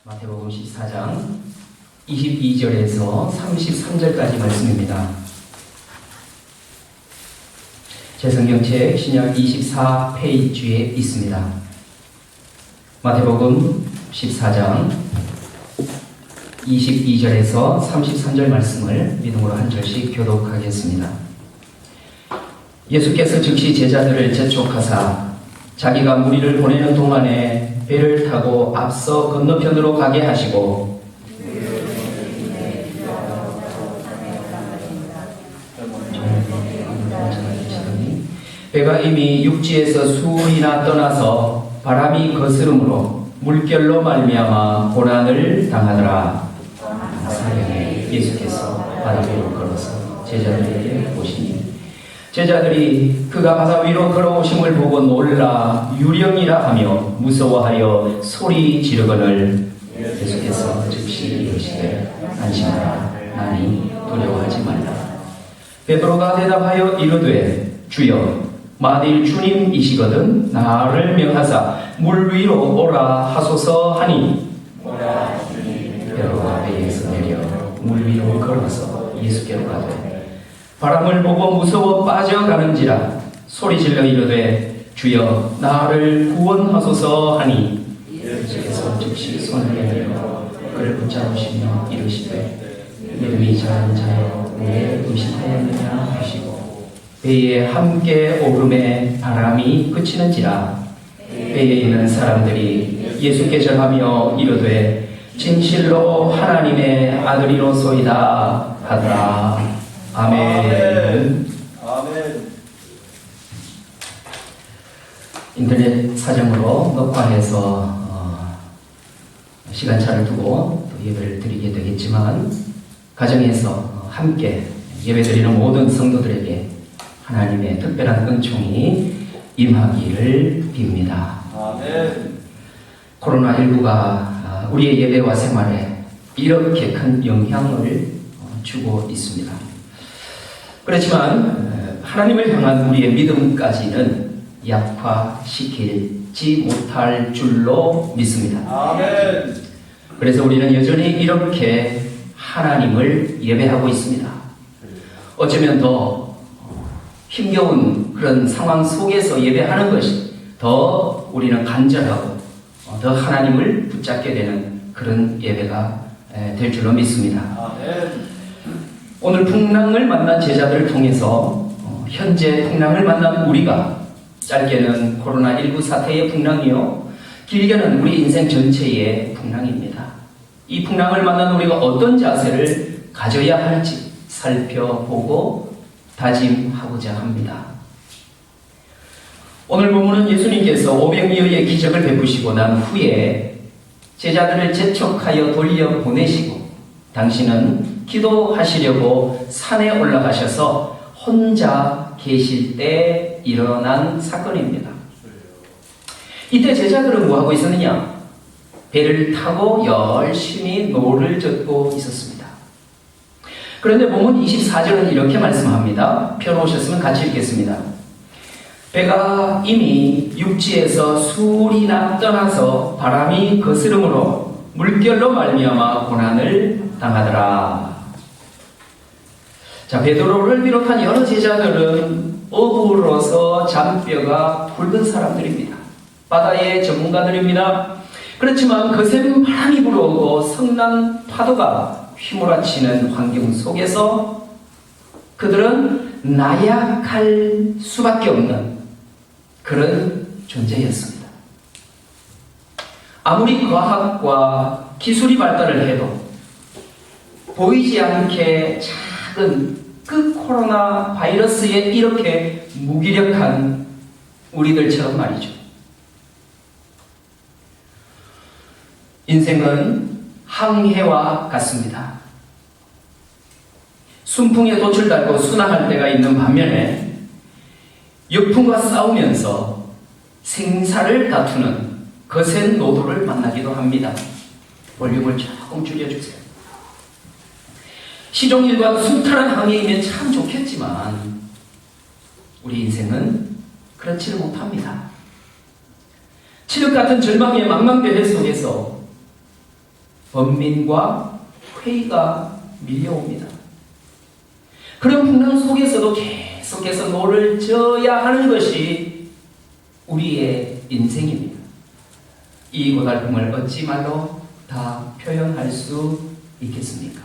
마태복음 14장 22절에서 33절까지 말씀입니다. 제 성경책 신약 24페이지에 있습니다. 마태복음 14장 22절에서 33절 말씀을 믿음으로 한 절씩 교독하겠습니다. 예수께서 즉시 제자들을 재촉하사 자기가 무리를 보내는 동안에 배를 타고 앞서 건너편으로 가게 하시고 배가 이미 육지에서 수울이나 떠나서 바람이 거스름으로 물결로 말미암아 고난을 당하더라. 사령에 예수께서 바다 위로 걸어서 제자들에게 오시니 제자들이 그가 바다 위로 걸어오심을 보고 놀라 유령이라 하며 무서워하여 소리 지르거늘 예수께서 즉시 이르시되 안심하라 나니 두려워하지 말라. 베드로가 대답하여 이르되 주여 만일 주님이시거든 나를 명하사 물 위로 오라 하소서 하니 베드로가 배에서 내려 물 위로 걸어서 예수께로 가되 바람을 보고 무서워 빠져가는지라 소리질러 이르되 주여 나를 구원하소서 하니 예수께서 즉시 손을 내밀어 그를 붙잡으시며 이르시되 믿음이 작은 자여 왜 의심하였느냐 하시고 배에 함께 오름에 바람이 그치는지라 배에 있는 사람들이 예수께 절하며 이르되 진실로 하나님의 아들이로소이다 하더라. 아멘. 아멘. 인터넷 사정으로 녹화해서 시간차를 두고 또 예배를 드리게 되겠지만 가정에서 함께 예배드리는 모든 성도들에게 하나님의 특별한 은총이 임하기를 빕니다. 아멘. 코로나19가 우리의 예배와 생활에 이렇게 큰 영향을 주고 있습니다. 그렇지만 하나님을 향한 우리의 믿음까지는 약화시키지 못할 줄로 믿습니다. 아멘. 그래서 우리는 여전히 이렇게 하나님을 예배하고 있습니다. 어쩌면 더 힘겨운 그런 상황 속에서 예배하는 것이 더 우리는 간절하고 더 하나님을 붙잡게 되는 그런 예배가 될 줄로 믿습니다. 아멘. 오늘 풍랑을 만난 제자들을 통해서 현재 풍랑을 만난 우리가 짧게는 코로나19 사태의 풍랑이요 길게는 우리 인생 전체의 풍랑입니다. 이 풍랑을 만난 우리가 어떤 자세를 가져야 할지 살펴보고 다짐하고자 합니다. 오늘 본문은 예수님께서 500여의 기적을 베푸시고 난 후에 제자들을 재촉하여 돌려보내시고 당신은 기도하시려고 산에 올라가셔서 혼자 계실 때 일어난 사건입니다. 이때 제자들은 뭐하고 있었느냐? 배를 타고 열심히 노를 젓고 있었습니다. 그런데 본문 24절은 이렇게 말씀합니다. 펴놓으셨으면 같이 읽겠습니다. 배가 이미 육지에서 수울이나 떠나서 바람이 거스름으로 물결로 말미암아 고난을 당하더라. 자, 베드로를 비롯한 여러 제자들은 어부로서 잔뼈가 굵은 사람들입니다. 바다의 전문가들입니다. 그렇지만 거센 바람이 불어오고 성난 파도가 휘몰아치는 환경 속에서 그들은 나약할 수밖에 없는 그런 존재였습니다. 아무리 과학과 기술이 발달을 해도 보이지 않게 작은 그 코로나 바이러스에 이렇게 무기력한 우리들처럼 말이죠. 인생은 항해와 같습니다. 순풍에 돛을 달고 순항할 때가 있는 반면에 역풍과 싸우면서 생사를 다투는 거센 노도를 만나기도 합니다. 볼륨을 조금 줄여주세요. 시종일관 순탄한 항해이면 참 좋겠지만 우리 인생은 그렇지를 못합니다. 칠흑 같은 절망의 망망대해 속에서 번민과 회의가 밀려옵니다. 그런 풍랑 속에서도 계속해서 노를 져야 하는 것이 우리의 인생입니다. 이 고달픔을 어찌 말로 다 표현할 수 있겠습니까?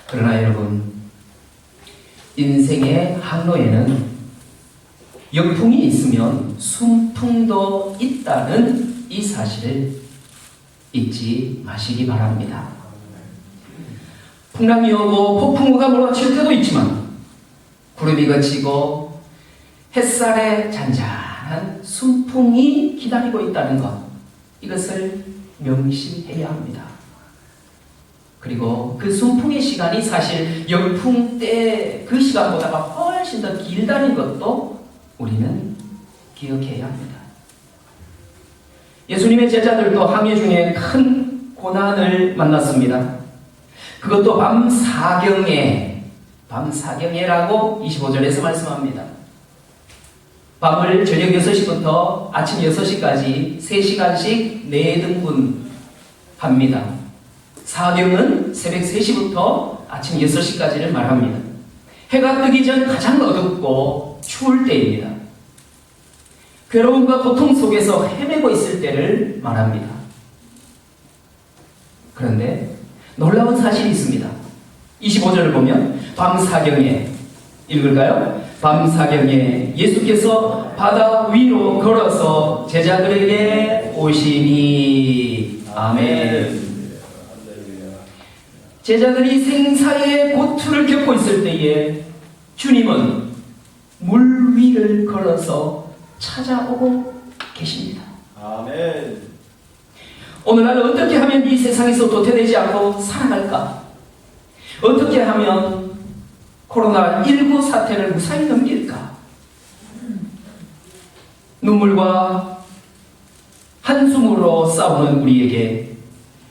그러나 여러분, 인생의 항로에는 역풍이 있으면 순풍도 있다는 이 사실을 잊지 마시기 바랍니다. 풍랑이 오고 폭풍우가 몰아칠 때도 있지만 구름이 걷히고 햇살에 잔잔한 순풍이 기다리고 있다는 것, 이것을 명심해야 합니다. 그리고 그 순풍의 시간이 사실 역풍 때 그 시간보다 훨씬 더 길다는 것도 우리는 기억해야 합니다. 예수님의 제자들도 항해 중에 큰 고난을 만났습니다. 그것도 밤사경에라고 25절에서 말씀합니다. 밤을 저녁 6시부터 아침 6시까지 3시간씩 4등분 합니다. 사경은 새벽 3시부터 아침 6시까지를 말합니다. 해가 뜨기 전 가장 어둡고 추울 때입니다. 괴로움과 고통 속에서 헤매고 있을 때를 말합니다. 그런데 놀라운 사실이 있습니다. 25절을 보면 밤사경에, 읽을까요? 밤사경에 예수께서 바다 위로 걸어서 제자들에게 오시니. 아멘. 제자들이 생사의 고투를 겪고 있을 때에 주님은 물 위를 걸어서 찾아오고 계십니다. 아멘. 오늘날 어떻게 하면 이 세상에서 도태되지 않고 살아갈까? 어떻게 하면 코로나19 사태를 무사히 넘길까? 눈물과 한숨으로 싸우는 우리에게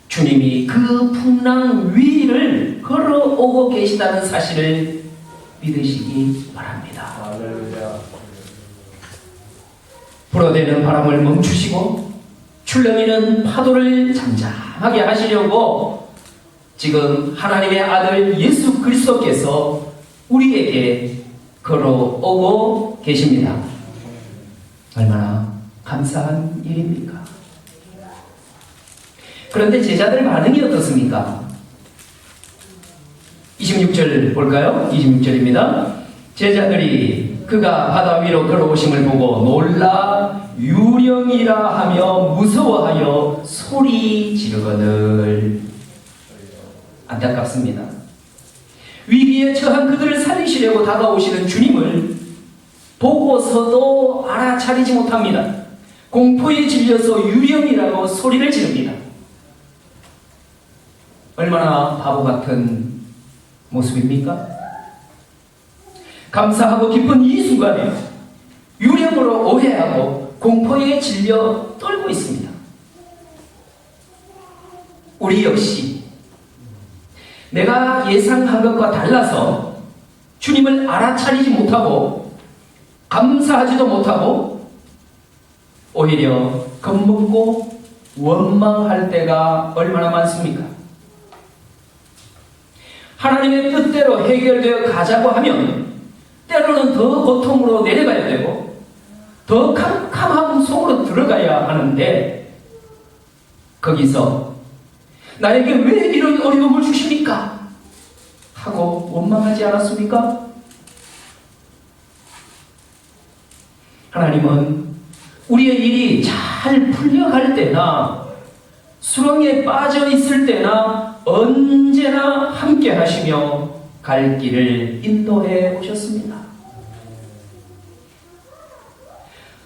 주님이 그 풍랑 위를 걸어오고 계시다는 사실을 믿으시기 바랍니다. 할렐루야. 불어대는 바람을 멈추시고 출렁이는 파도를 잠잠하게 하시려고 지금 하나님의 아들 예수 그리스도께서 우리에게 걸어오고 계십니다. 얼마나 감사한 일입니까? 그런데 제자들 반응이 어떻습니까? 26절 볼까요? 26절입니다. 제자들이 그가 바다 위로 걸어오심을 보고 놀라 유령이라 하며 무서워하여 소리 지르거늘. 안타깝습니다. 위기에 처한 그들을 살리시려고 다가오시는 주님을 보고서도 알아차리지 못합니다. 공포에 질려서 유령이라고 소리를 지릅니다. 얼마나 바보 같은 모습입니까? 감사하고 기쁜 이 순간에 유령으로 오해하고 공포에 질려 떨고 있습니다. 우리 역시 내가 예상한 것과 달라서 주님을 알아차리지 못하고 감사하지도 못하고 오히려 겁먹고 원망할 때가 얼마나 많습니까? 하나님의 뜻대로 해결되어 가자고 하면 때로는 더 고통으로 내려가야 되고 더 캄캄한 속으로 들어가야 하는데 거기서 나에게 왜 이런 어려움을 주십니까? 하고 원망하지 않았습니까? 하나님은 우리의 일이 잘 풀려갈 때나 수렁에 빠져 있을 때나 언제나 함께 하시며 갈 길을 인도해 오셨습니다.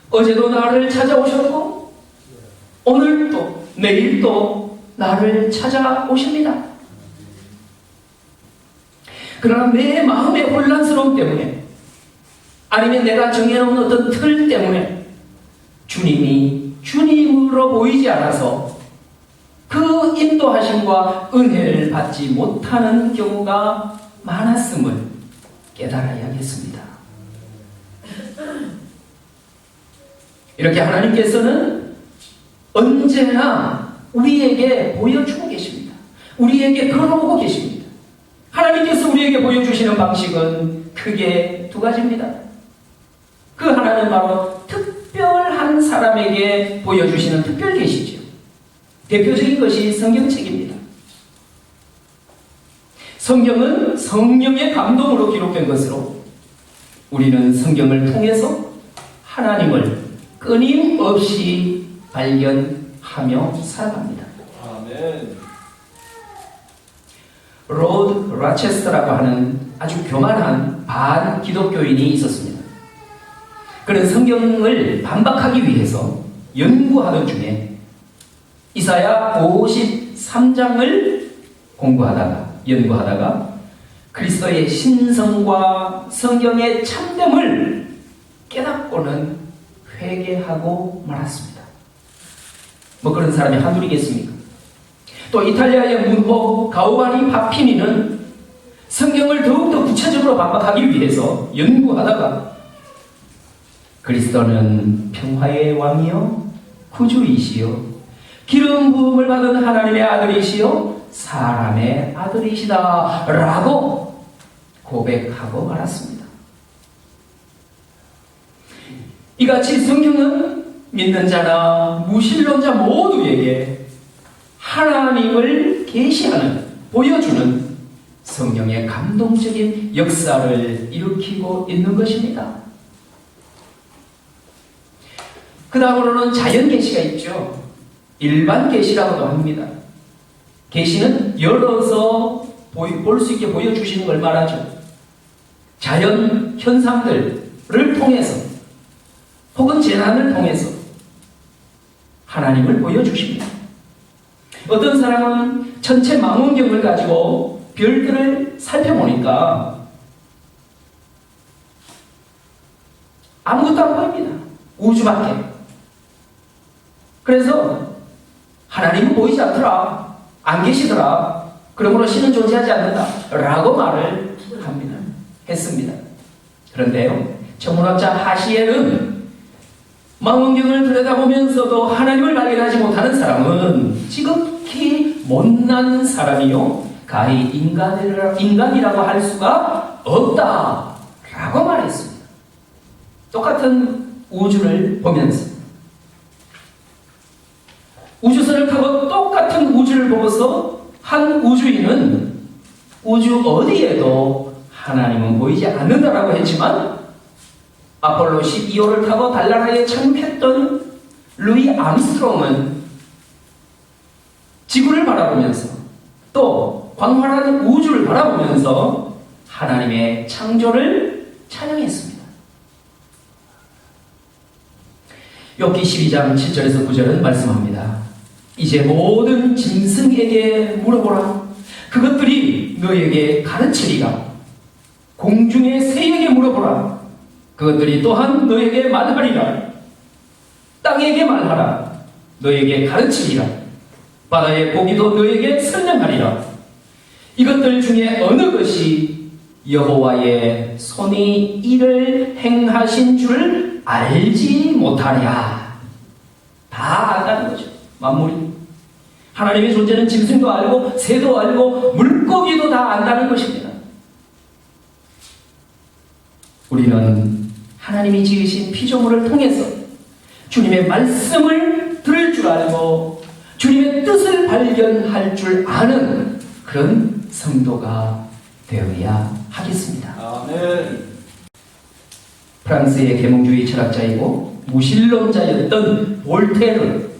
어제도 나를 찾아오셨고 오늘도 내일도 나를 찾아오십니다. 그러나 내 마음의 혼란스러움 때문에 아니면 내가 정해놓은 어떤 틀 때문에 주님이 주님으로 보이지 않아서 그 인도하심과 은혜를 받지 못하는 경우가 많았음을 깨달아야겠습니다. 이렇게 하나님께서는 언제나 우리에게 보여주고 계십니다. 우리에게 걸어오고 계십니다. 하나님께서 우리에게 보여주시는 방식은 크게 두 가지입니다. 그 하나는 바로 특별한 사람에게 보여주시는 특별 계시죠. 대표적인 것이 성경책입니다. 성경은 성령의 감동으로 기록된 것으로 우리는 성경을 통해서 하나님을 끊임없이 발견하며 살아갑니다. 아멘. 로드 라체스터라고 하는 아주 교만한 반 기독교인이 있었습니다. 그는 성경을 반박하기 위해서 연구하던 중에 이사야 53장을 연구하다가 그리스도의 신성과 성경의 참됨을 깨닫고는 회개하고 말았습니다. 뭐 그런 사람이 한둘이겠습니까? 또 이탈리아의 문호 가오바니 파피니는 성경을 더욱더 구체적으로 반박하기 위해서 연구하다가 그리스도는 평화의 왕이요 구주이시요 기름 부음을 받은 하나님의 아들이시요 사람의 아들이시다 라고 고백하고 말았습니다. 이같이 성경은 믿는 자나 무신론자 모두에게 하나님을 계시하는, 보여주는 성령의 감동적인 역사를 일으키고 있는 것입니다. 그 다음으로는 자연 계시가 있죠. 일반 계시라고도 합니다. 계시는 열어서 볼 수 있게 보여주시는 걸 말하죠. 자연 현상들을 통해서 혹은 재난을 통해서 하나님을 보여주십니다. 어떤 사람은 전체 망원경을 가지고 별들을 살펴보니까 아무것도 안 보입니다. 우주밖에. 그래서 하나님은 보이지 않더라. 안 계시더라. 그러므로 신은 존재하지 않는다. 라고 말을 했습니다. 그런데요, 천문학자 하시엘은 망원경을 들여다보면서도 하나님을 발견하지 못하는 사람은 지극히 못난 사람이요 가히 인간이라고 할 수가 없다 라고 말했습니다. 똑같은 우주를 보면서 우주선을 타고 똑같은 우주를 보고서 한 우주인은 우주 어디에도 하나님은 보이지 않는다라고 했지만 아폴로 12호를 타고 달나라에 착륙했던 루이 암스트롱은 지구를 바라보면서 또 광활한 우주를 바라보면서 하나님의 창조를 찬양했습니다. 욥기 12장 7절에서 9절은 말씀합니다. 이제 모든 짐승에게 물어보라. 그것들이 너에게 가르치리라. 공중의 새에게 물어보라. 그것들이 또한 너에게 말하리라. 땅에게 말하라. 너에게 가르치리라. 바다의 고기도 너에게 설명하리라. 이것들 중에 어느 것이 여호와의 손이 이를 행하신 줄을 알지 못하랴. 다 안다는 거죠. 만물이. 하나님의 존재는 짐승도 알고 새도 알고 물고기도 다 안다는 것입니다. 우리는 하나님이 지으신 피조물을 통해서 주님의 말씀을 들을 줄 알고 주님의 뜻을 발견할 줄 아는 그런 성도가 되어야 하겠습니다. 아멘. 프랑스의 계몽주의 철학자이고 무신론자였던 볼테르.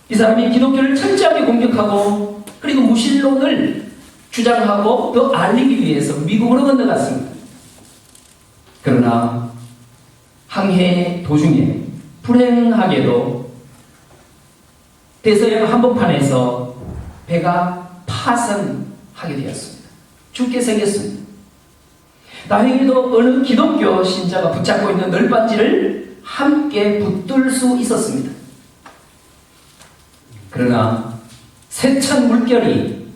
이 사람이 기독교를 철저하게 공격하고 그리고 무신론을 주장하고 더 알리기 위해서 미국으로 건너갔습니다. 그러나 항해 도중에 불행하게도 대서양 한복판에서 배가 파산하게 되었습니다. 죽게 생겼습니다. 다행히도 어느 기독교 신자가 붙잡고 있는 널빤지를 함께 붙들 수 있었습니다. 그러나 세찬 물결이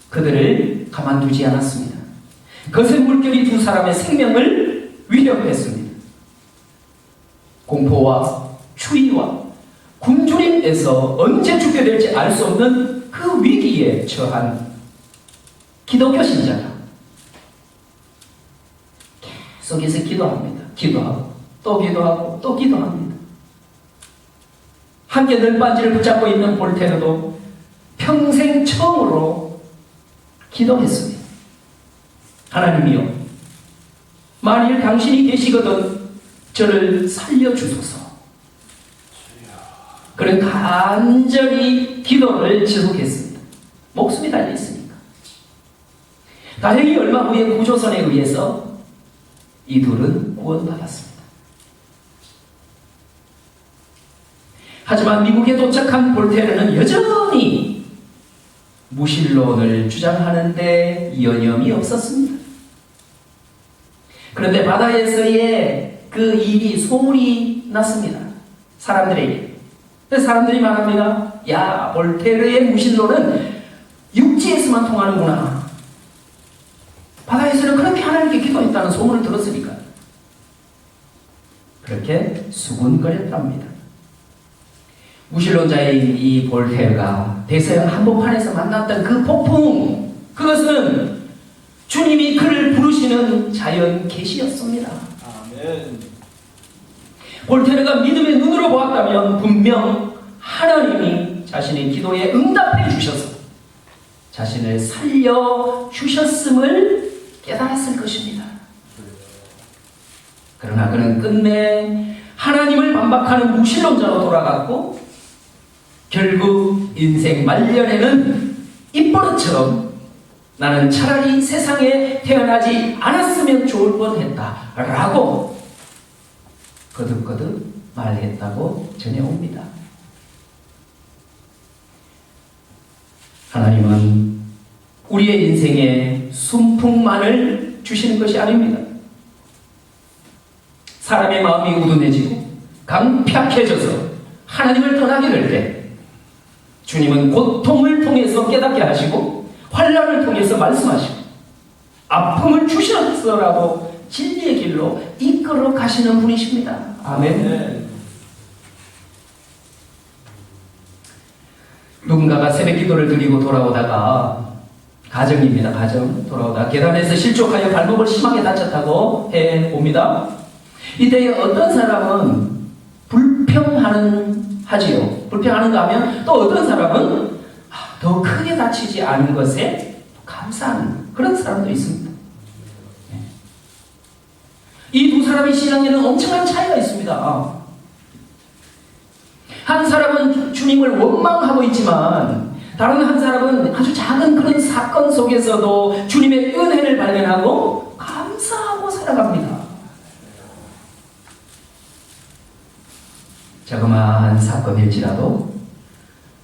그들을 가만두지 않았습니다. 거센 물결이 두 사람의 생명을 위협했습니다. 공포와 추위와 굶주린 고통에서 언제 죽게 될지 알 수 없는 그 위기에 처한 기독교 신자가 계속해서 기도합니다. 기도하고 또 기도하고 또 기도합니다. 함께 널빤지를 붙잡고 있는 볼테르도 평생 처음으로 기도했습니다. 하나님이여, 만일 당신이 계시거든 저를 살려주소서. 그런 간절히 기도를 지속했습니다. 목숨이 달려있으니까. 다행히 얼마 후에 구조선에 의해서 이 둘은 구원받았습니다. 하지만 미국에 도착한 볼테르는 여전히 무신론을 주장하는데 여념이 없었습니다. 그런데 바다에서의 그 일이 소문이 났습니다. 사람들에게. 그래서 사람들이 말합니다. 야, 볼테르의 무신론은 육지에서만 통하는구나. 바다에서는 그렇게 하나님께 기도했다는 소문을 들었으니까. 그렇게 수군거렸답니다. 무신론자인 이 볼테르가 대서양 한복판에서 만났던 그 폭풍, 그것은 주님이 그를 부르시는 자연 계시였습니다. 아멘. 볼테르가 믿음의 눈으로 보았다면 분명 하나님이 자신의 기도에 응답해 주셔서 자신을 살려 주셨음을 깨달았을 것입니다. 그러나 그는 끝내 하나님을 반박하는 무신론자로 돌아갔고 결국 인생 말년에는 입버릇처럼 나는 차라리 세상에 태어나지 않았으면 좋을 뻔했다 라고 거듭거듭 말했다고 전해옵니다. 하나님은 우리의 인생에 순풍만을 주시는 것이 아닙니다. 사람의 마음이 우둔해지고 강팍해져서 하나님을 떠나게 될 때 주님은 고통을 통해서 깨닫게 하시고 환난을 통해서 말씀하시고 아픔을 주셔서라도 진리의 길로 이끌어 가시는 분이십니다. 아멘. 누군가가 새벽 기도를 드리고 돌아오다가 가정입니다. 가정 돌아오다 계단에서 실족하여 발목을 심하게 다쳤다고 해봅니다. 이때 어떤 사람은 하지요. 불평하는가 하면 또 어떤 사람은 더 크게 다치지 않은 것에 감사하는 그런 사람도 있습니다. 이 두 사람의 신앙에는 엄청난 차이가 있습니다. 한 사람은 주님을 원망하고 있지만 다른 한 사람은 아주 작은 그런 사건 속에서도 주님의 은혜를 발견하고 감사하고 살아갑니다. 자그마한 사건일지라도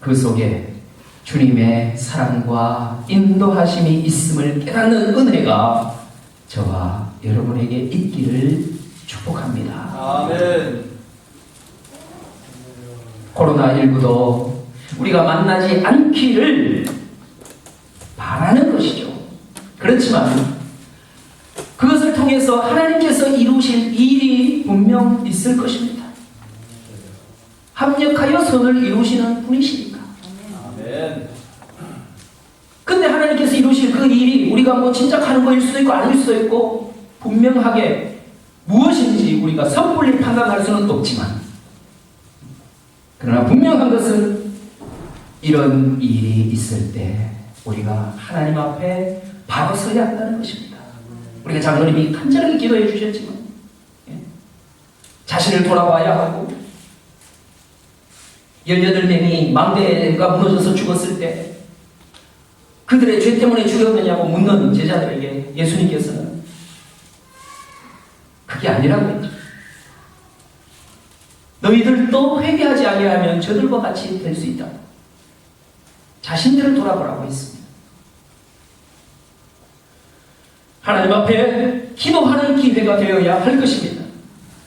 그 속에 주님의 사랑과 인도하심이 있음을 깨닫는 은혜가 저와 여러분에게 있기를 축복합니다. 아멘. 코로나19도 우리가 만나지 않기를 바라는 것이죠. 그렇지만 그것을 통해서 하나님께서 이루실 일이 분명 있을 것입니다. 합력하여 선을 이루시는 분이시니까. 아멘. 근데 하나님께서 이루실 그 일이 우리가 뭐 짐작하는 거일 수도 있고 아닐 수도 있고 분명하게 무엇인지 우리가 섣불리 판단할 수는 없지만 그러나 분명한 것은 이런 일이 있을 때 우리가 하나님 앞에 바로 서야 한다는 것입니다. 우리가 장로님이 간절하게 기도해 주셨지만 자신을 돌아봐야 하고 18명이 망대가 무너져서 죽었을 때 그들의 죄 때문에 죽였느냐고 묻는 제자들에게 예수님께서는 그게 아니라고 했죠. 너희들도 회개하지 아니하면 저들과 같이 될 수 있다. 자신들을 돌아보라고 했습니다. 하나님 앞에 기도하는 기회가 되어야 할 것입니다.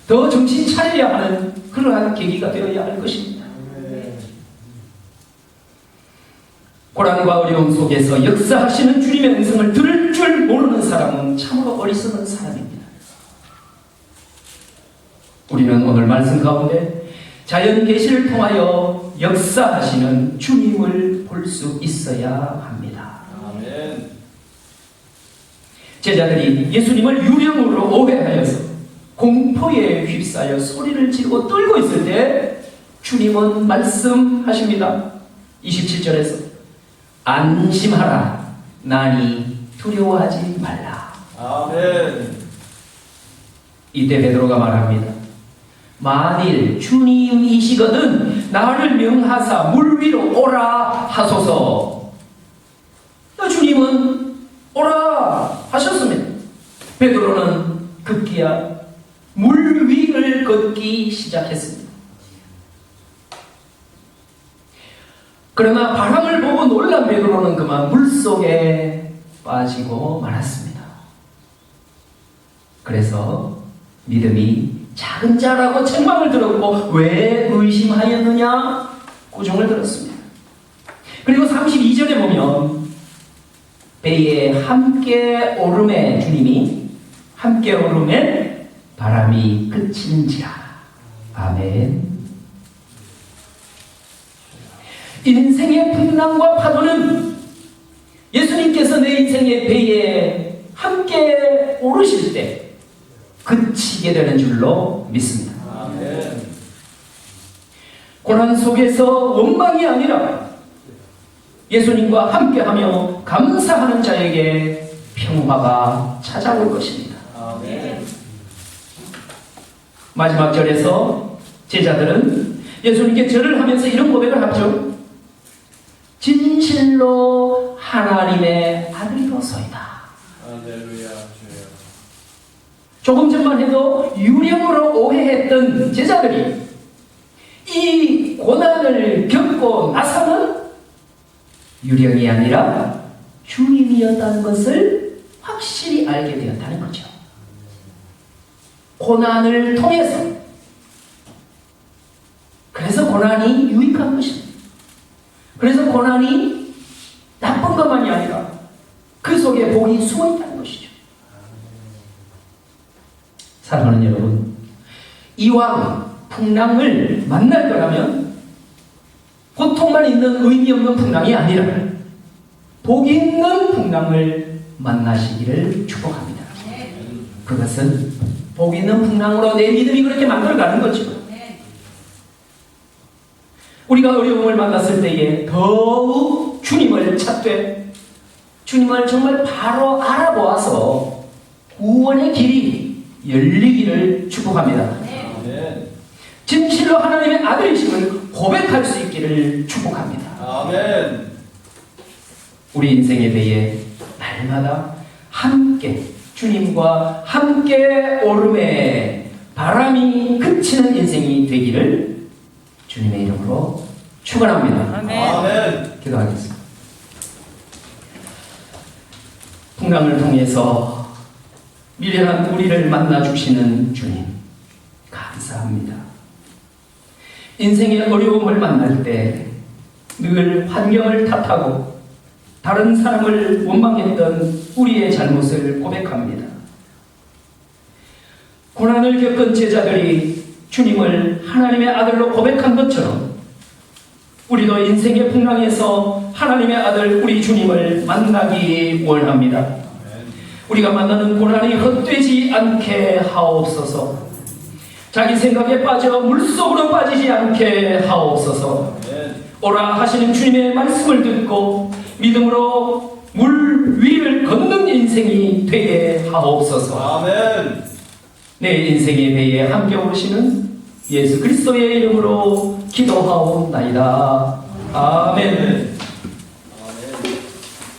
더 정신 차려야 하는 그러한 계기가 되어야 할 것입니다. 고난과 어려움 속에서 역사하시는 주님의 음성을 들을 줄 모르는 사람은 참으로 어리석은 사람입니다. 우리는 오늘 말씀 가운데 자연 계시를 통하여 역사하시는 주님을 볼 수 있어야 합니다. 아멘. 제자들이 예수님을 유령으로 오해하여서 공포에 휩싸여 소리를 지르고 떨고 있을 때 주님은 말씀하십니다. 27절에서 안심하라, 나니 두려워하지 말라. 아멘. 이때 베드로가 말합니다. 만일 주님이시거든 나를 명하사 물 위로 오라 하소서. 주님은 오라 하셨습니다. 베드로는 급기야 물 위를 걷기 시작했습니다. 그러나 바람을 보고 놀란 베드로는 그만 물속에 빠지고 말았습니다. 그래서 믿음이 작은 자라고 책망을 들었고 왜 의심하였느냐 고종을 들었습니다. 그리고 32절에 보면 배에 함께 오름에 주님이 함께 오름에 바람이 그치는지라. 아멘. 인생의 풍랑과 파도는 예수님께서 내 인생의 배에 함께 오르실 때 그치게 되는 줄로 믿습니다. 아멘. 고난 속에서 원망이 아니라 예수님과 함께하며 감사하는 자에게 평화가 찾아올 것입니다. 아멘. 마지막 절에서 제자들은 예수님께 절을 하면서 이런 고백을 하죠. 진실로 하나님의 아들이로소이다. 할렐루야 주여. 조금 전만 해도 유령으로 오해했던 제자들이 이 고난을 겪고 나서는 유령이 아니라 주님이었다는 것을 확실히 알게 되었다는 거죠. 고난을 통해서. 그래서 고난이 유익한 것입니다. 그래서 고난이 나쁜 것만이 아니라 그 속에 복이 숨어 있다는 것이죠. 사랑하는 여러분, 이왕 풍랑을 만날 거라면 고통만 있는 의미 없는 풍랑이 아니라 복 있는 풍랑을 만나시기를 축복합니다. 그것은 복 있는 풍랑으로 내 믿음이 그렇게 만들어가는 거죠. 우리가 어려움을 만났을 때에 더욱 주님을 찾되 주님을 정말 바로 알아보아서 구원의 길이 열리기를 축복합니다. 아멘. 진실로 하나님의 아들이심을 고백할 수 있기를 축복합니다. 아멘. 우리 인생의 배에 날마다 함께 주님과 함께 오름에 바람이 그치는 인생이 되기를 주님의 이름으로 축원합니다. 아멘. 기도하겠습니다. 풍랑을 통해서 미련한 우리를 만나주시는 주님 감사합니다. 인생의 어려움을 만날 때 늘 환경을 탓하고 다른 사람을 원망했던 우리의 잘못을 고백합니다. 고난을 겪은 제자들이 주님을 하나님의 아들로 고백한 것처럼 우리도 인생의 풍랑에서 하나님의 아들 우리 주님을 만나기 원합니다. 우리가 만나는 고난이 헛되지 않게 하옵소서. 자기 생각에 빠져 물속으로 빠지지 않게 하옵소서. 오라 하시는 주님의 말씀을 듣고 믿음으로 물 위를 걷는 인생이 되게 하옵소서. 아멘. 내 인생의 배에 함께 오르시는 예수 그리스도의 이름으로 기도하옵나이다. 아멘.